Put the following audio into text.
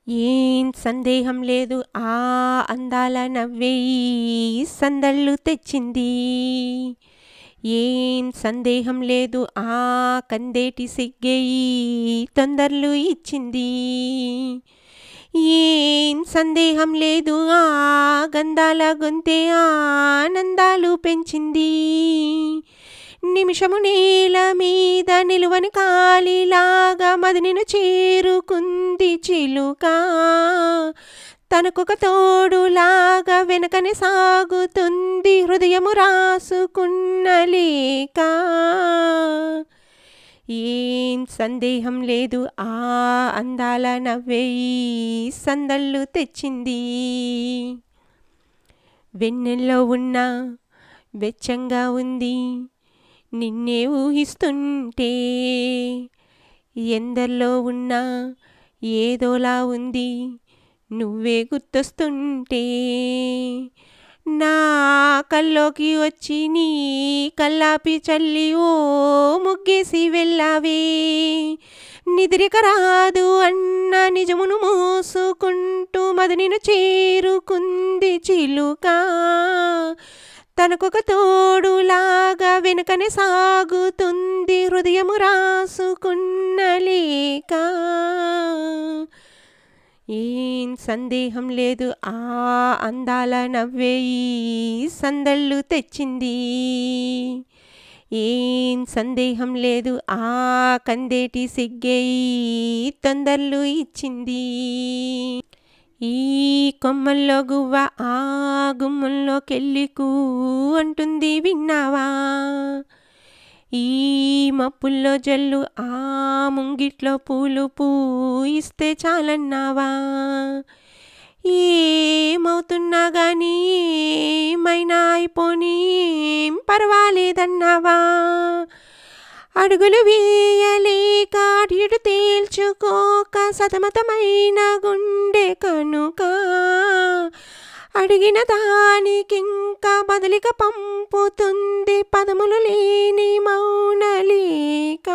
ఏం సందేహం లేదు ఆ అందాల నవ్వే ఈ సందళ్ళు తెచ్చింది. ఏం సందేహం లేదు ఆ కందేటి సిగ్గే ఈ తొందరలు ఇచ్చింది. ఏం సందేహం లేదు ఆ గంధాల గొంతే ఆనందాలు పెంచింది. నిమిషము నేల మీద నిలువని కాలిలాగా మదినిను చేరుకుంది చిలుక. తనకొక తోడులాగా వెనకనే సాగుతుంది హృదయము రాసుకున్న లేక. ఏం సందేహం లేదు ఆ అందాల నవ్వే ఈ సందళ్ళు తెచ్చింది. వెన్నెల్లో ఉన్న వెచ్చంగా ఉంది నిన్నే ఊహిస్తుంటే, ఎందరిలో ఉన్నా ఏదోలా ఉంది నువ్వే గుర్తొస్తుంటే. నా కల్లోకి వచ్చి నీ కల్లాపి చల్లి ఓ ముగ్గేసి వెళ్ళావే. నిద్రిక రాదు అన్న నిజమును మోసుకుంటూ మదినిను చేరుకుంది చిలుక. తనకొక తోడులాగా వెనుకనే సాగుతుంది హృదయము రాసుకున్న లేక. ఏం సందేహం లేదు ఆ అందాల నవ్వే ఈ సందళ్ళు తెచ్చింది. ఏం సందేహం లేదు ఆ కందేటి సిగ్గే ఈ తొందరలు ఇచ్చింది. ఈ కొమ్మల్లో గువ్వ ఆ గుమ్మంలోకెళ్ళికూ అంటుంది విన్నావా. ఈ మప్పుల్లో జల్లు ఆ ముంగిట్లో పూలు పూయిస్తే చాలన్నావా. ఏమవుతున్నా గానీ ఏమైనా అయిపోనీ ఏం పర్వాలేదన్నావా. అడుగులు వేయలేక అటు తేల్చుకోక సతమతమైన గుండె కనుక అడిగిన దానికింకా బదులిక పంపుతుంది పదములు లేని మౌనలేక.